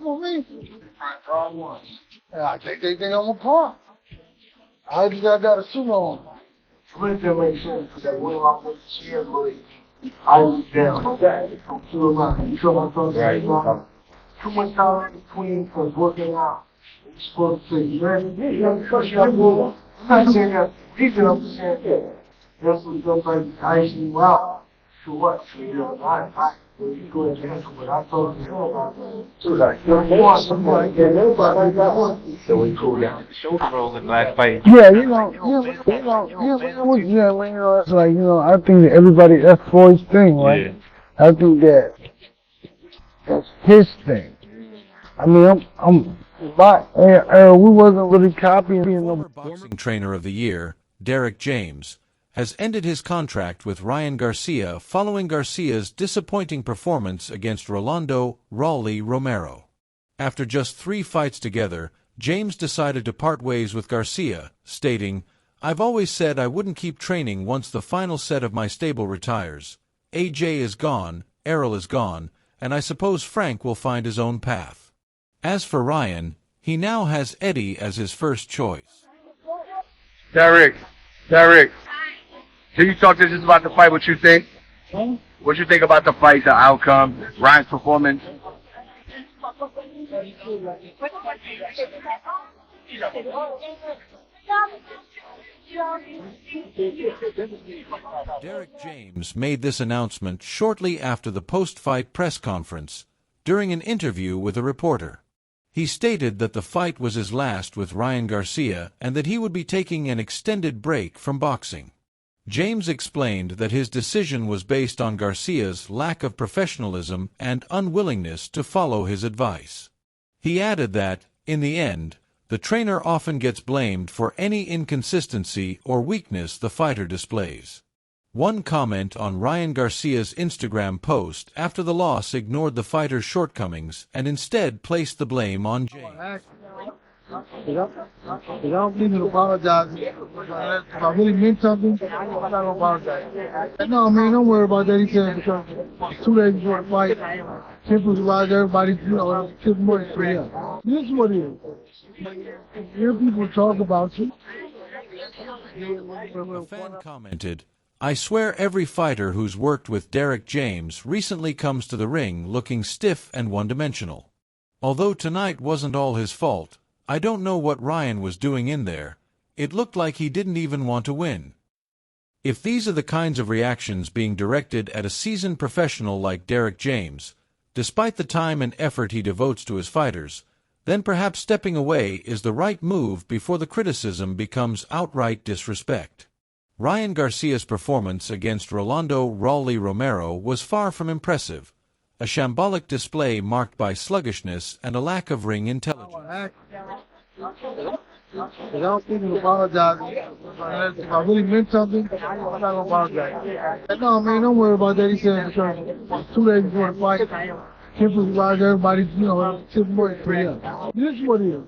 for me. Yeah, I think they think I'm a pawn. I just got a suit on. Really didn't make sense because that one I was cheering, but I was down with that. I'm too much. You feel my thoughts? Too much time in between because working out. It's supposed to say, man, I'm not saying that reason, I'm just saying that. That's what feels like icing you out. For what? For your life. You go ahead and answer what I told you about. So like, you want something like that, everybody got one. So we cool down the shoulder roll in the last fight. Yeah, it's like, I think that everybody, that's Floyd's thing, right? Yeah. I think that's his thing. I mean, we wasn't really copying. Former boxing trainer of the year, Derek James, has ended his contract with Ryan Garcia following Garcia's disappointing performance against Rolly Romero. After just 3 fights together, James decided to part ways with Garcia, stating, "I've always said I wouldn't keep training once the final set of my stable retires. AJ is gone, Errol is gone, and I suppose Frank will find his own path." As for Ryan, he now has Eddie as his first choice. Derek, can you talk to us just about the fight, what you think? What you think about the fight, the outcome, Ryan's performance? Derek James made this announcement shortly after the post-fight press conference, during an interview with a reporter. He stated that the fight was his last with Ryan Garcia and that he would be taking an extended break from boxing. James explained that his decision was based on Garcia's lack of professionalism and unwillingness to follow his advice. He added that, in the end, the trainer often gets blamed for any inconsistency or weakness the fighter displays. One comment on Ryan Garcia's Instagram post after the loss ignored the fighter's shortcomings and instead placed the blame on James. I don't need to apologize. If I really meant something, I'm not going to apologize. No, man, don't worry about that. He said because 2 days before the fight, Temple surprised everybody, took money for him. This is what it is. Hear people talk about you. A fan commented, "I swear every fighter who's worked with Derek James recently comes to the ring looking stiff and one-dimensional. Although tonight wasn't all his fault, I don't know what Ryan was doing in there. It looked like he didn't even want to win." If these are the kinds of reactions being directed at a seasoned professional like Derek James, despite the time and effort he devotes to his fighters, then perhaps stepping away is the right move before the criticism becomes outright disrespect. Ryan Garcia's performance against Rolly Romero was far from impressive, a shambolic display marked by sluggishness and a lack of ring intelligence. I don't need to apologize. If I really meant something, I'm not going to apologize. No, man, don't worry about that. He said because 2 days before the fight, Temple surprised everybody, took money for him. This is what it is.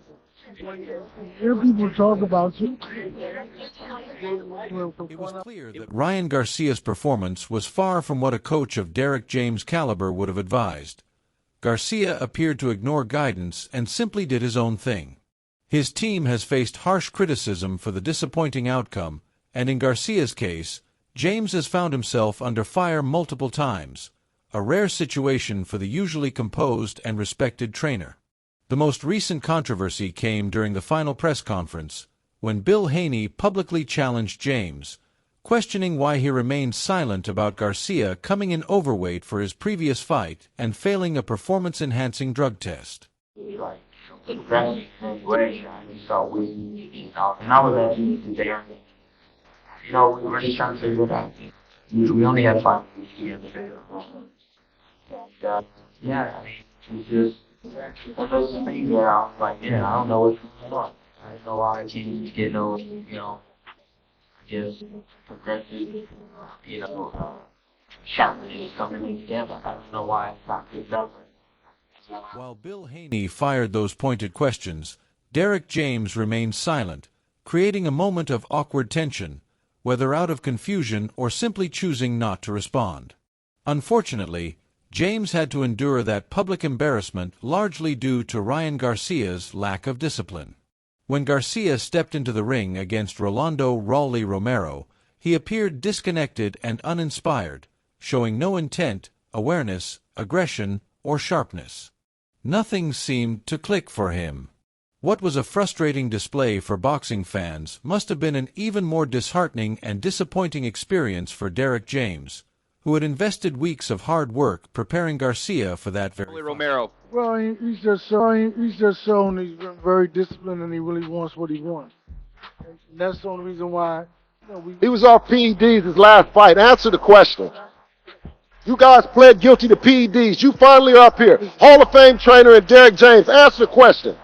Hear people talk about you. It was clear that Ryan Garcia's performance was far from what a coach of Derek James' caliber would have advised. Garcia appeared to ignore guidance and simply did his own thing. His team has faced harsh criticism for the disappointing outcome, and in Garcia's case, James has found himself under fire multiple times, a rare situation for the usually composed and respected trainer. The most recent controversy came during the final press conference, when Bill Haney publicly challenged James, questioning why he remained silent about Garcia coming in overweight for his previous fight and failing a performance-enhancing drug test. And I was asking there, we were just trying to figure it out. We only had 5 weeks together. And, yeah, I mean, it's just one of those things where I was like, yeah, I don't know what's going on. I don't know why I can't get no, I guess, progressive, challenges coming together. I don't know why it's not good enough. While Bill Haney fired those pointed questions, Derek James remained silent, creating a moment of awkward tension, whether out of confusion or simply choosing not to respond. Unfortunately, James had to endure that public embarrassment largely due to Ryan Garcia's lack of discipline. When Garcia stepped into the ring against Rolly Romero, he appeared disconnected and uninspired, showing no intent, awareness, aggression, or sharpness. Nothing seemed to click for him. What was a frustrating display for boxing fans must have been an even more disheartening and disappointing experience for Derek James, who had invested weeks of hard work preparing Garcia for that very Rolly Romero. Well, he's just shown he's been very disciplined and he really wants what he wants. And that's the only reason why, He was off PEDs his last fight. Answer the question. You guys pled guilty to PEDs. You finally are up here. Hall of Fame trainer and Derek James. Answer the question.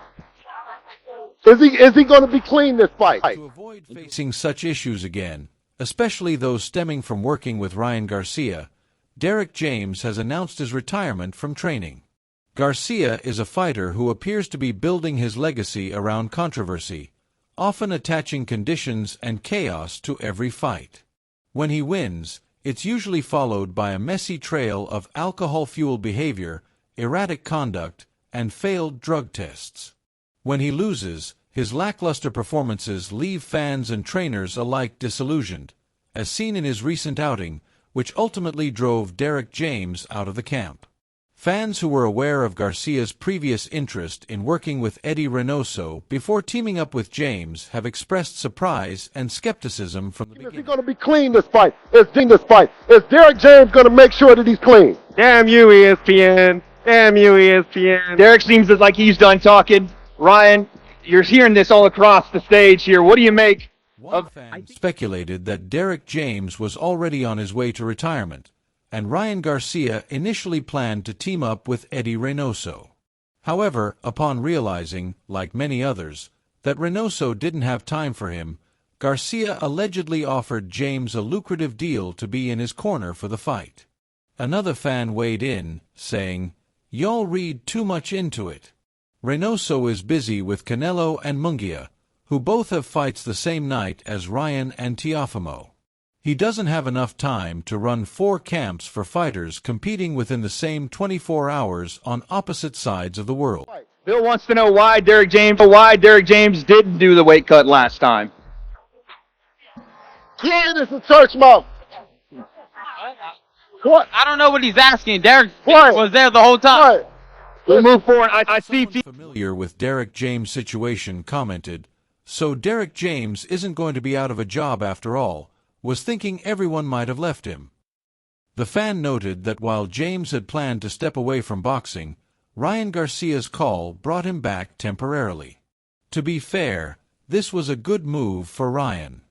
Is he going to be clean this fight? To avoid facing such issues again, especially those stemming from working with Ryan Garcia, Derek James has announced his retirement from training. Garcia is a fighter who appears to be building his legacy around controversy, often attaching conditions and chaos to every fight. When he wins, it's usually followed by a messy trail of alcohol-fueled behavior, erratic conduct, and failed drug tests. When he loses, his lackluster performances leave fans and trainers alike disillusioned, as seen in his recent outing, which ultimately drove Derek James out of the camp. Fans who were aware of Garcia's previous interest in working with Eddie Reynoso before teaming up with James have expressed surprise and skepticism from the beginning. Is he going to be clean this fight? Is Derek James going to make sure that he's clean? Damn you, ESPN. Damn you, ESPN. Derek seems like he's done talking. Ryan, you're hearing this all across the stage here. What do you make One fan speculated that Derek James was already on his way to retirement, and Ryan Garcia initially planned to team up with Eddie Reynoso. However, upon realizing, like many others, that Reynoso didn't have time for him, Garcia allegedly offered James a lucrative deal to be in his corner for the fight. Another fan weighed in, saying, "Y'all read too much into it. Reynoso is busy with Canelo and Munguia, who both have fights the same night as Ryan and Teofimo. He doesn't have enough time to run 4 camps for fighters competing within the same 24 hours on opposite sides of the world." Bill wants to know why Derek James didn't do the weight cut last time. Clean as a church mouse. What? I don't know what he's asking. Derek What? was there the whole time. Right. We'll move forward. I see. Familiar with Derek James' situation commented, "So Derek James isn't going to be out of a job after all, was thinking everyone might have left him." The fan noted that while James had planned to step away from boxing, Ryan Garcia's call brought him back temporarily. To be fair, this was a good move for Ryan.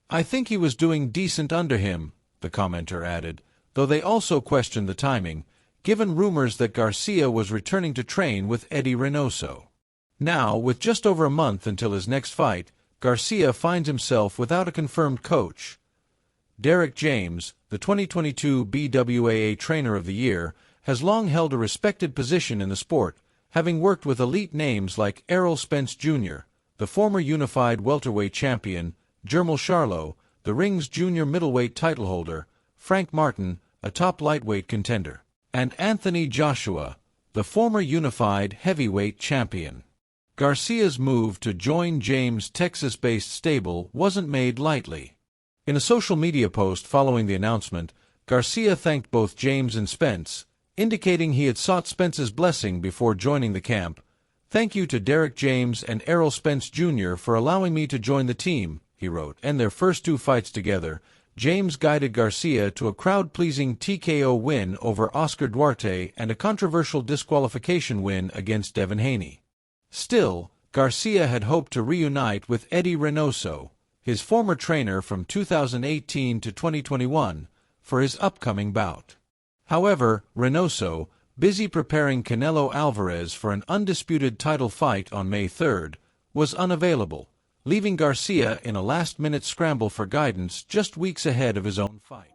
"I think he was doing decent under him," the commenter added, though they also questioned the timing, given rumors that Garcia was returning to train with Eddie Reynoso. Now, with just over a month until his next fight, Garcia finds himself without a confirmed coach. Derek James, the 2022 BWAA Trainer of the Year, has long held a respected position in the sport, having worked with elite names like Errol Spence Jr., the former unified welterweight champion, Jermel Charlo, the ring's junior middleweight title holder, Frank Martin, a top lightweight contender, and Anthony Joshua, the former unified heavyweight champion. Garcia's move to join James' Texas-based stable wasn't made lightly. In a social media post following the announcement, Garcia thanked both James and Spence, indicating he had sought Spence's blessing before joining the camp. "Thank you to Derek James and Errol Spence Jr. for allowing me to join the team," he wrote. And their first 2 fights together, James guided Garcia to a crowd-pleasing TKO win over Oscar Duarte and a controversial disqualification win against Devin Haney. Still, Garcia had hoped to reunite with Eddie Reynoso, his former trainer from 2018 to 2021, for his upcoming bout. However, Reynoso, busy preparing Canelo Alvarez for an undisputed title fight on May 3rd, was unavailable, leaving Garcia in a last-minute scramble for guidance just weeks ahead of his own fight.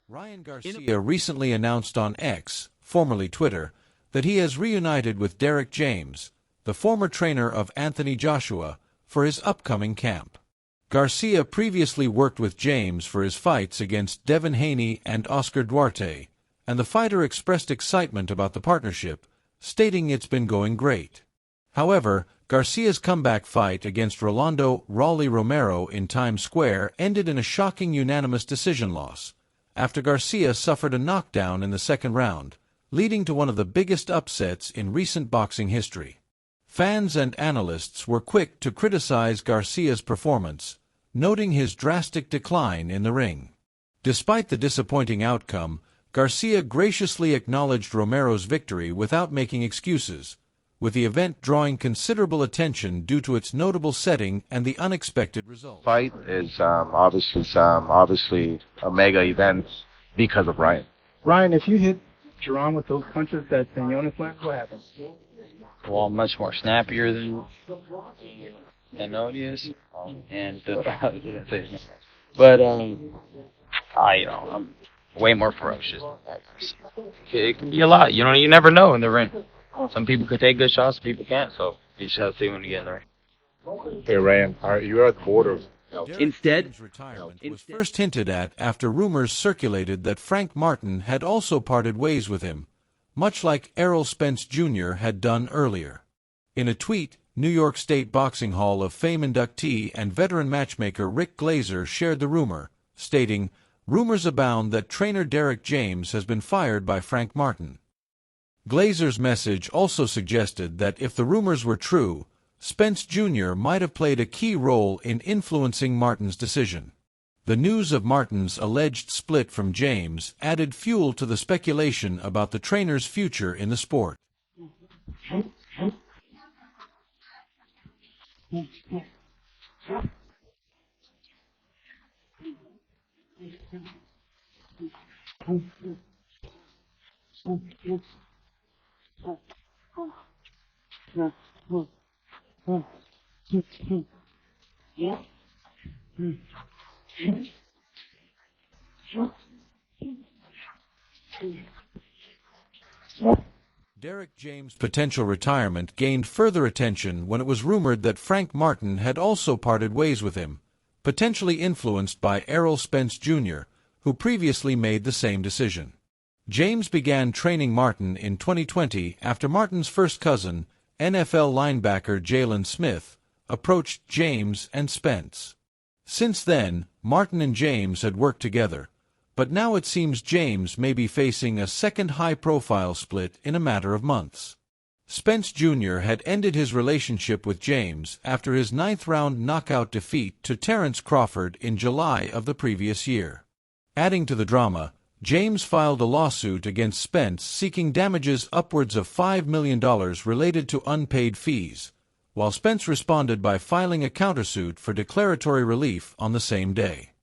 Ryan Garcia recently announced on X, formerly Twitter, that he has reunited with Derek James, the former trainer of Anthony Joshua, for his upcoming camp. Garcia previously worked with James for his fights against Devin Haney and Oscar Duarte, and the fighter expressed excitement about the partnership, stating it's been going great. However, Garcia's comeback fight against Rolly Romero in Times Square ended in a shocking unanimous decision loss, after Garcia suffered a knockdown in the second round, leading to one of the biggest upsets in recent boxing history. Fans and analysts were quick to criticize Garcia's performance, noting his drastic decline in the ring. Despite the disappointing outcome, Garcia graciously acknowledged Romero's victory without making excuses, with the event drawing considerable attention due to its notable setting and the unexpected result. Fight is obviously a mega event because of Ryan. Ryan, if you hit Jerron with those punches that Quinones landed, what happens? Well, I'm much more snappier than Odious, and but I'm way more ferocious. It can be a lot. You never know in the ring. Some people could take good shots, some people can't. So you just have to see when you get in the ring. Hey Ryan, you're at the border. Instead, retirement was first hinted at after rumors circulated that Frank Martin had also parted ways with him, much like Errol Spence Jr. had done earlier. In a tweet, New York State Boxing Hall of Fame inductee and veteran matchmaker Rick Glazer shared the rumor, stating, "Rumors abound that trainer Derek James has been fired by Frank Martin." Glazer's message also suggested that if the rumors were true, Spence Jr. might have played a key role in influencing Martin's decision. The news of Martin's alleged split from James added fuel to the speculation about the trainer's future in the sport. Derek James' potential retirement gained further attention when it was rumored that Frank Martin had also parted ways with him, potentially influenced by Errol Spence Jr., who previously made the same decision. James began training Martin in 2020 after Martin's first cousin, NFL linebacker Jalen Smith, approached James and Spence. Since then, Martin and James had worked together, but now it seems James may be facing a second high-profile split in a matter of months. Spence Jr. had ended his relationship with James after his ninth-round knockout defeat to Terrence Crawford in July of the previous year. Adding to the drama, James filed a lawsuit against Spence seeking damages upwards of $5 million related to unpaid fees, while Spence responded by filing a countersuit for declaratory relief on the same day.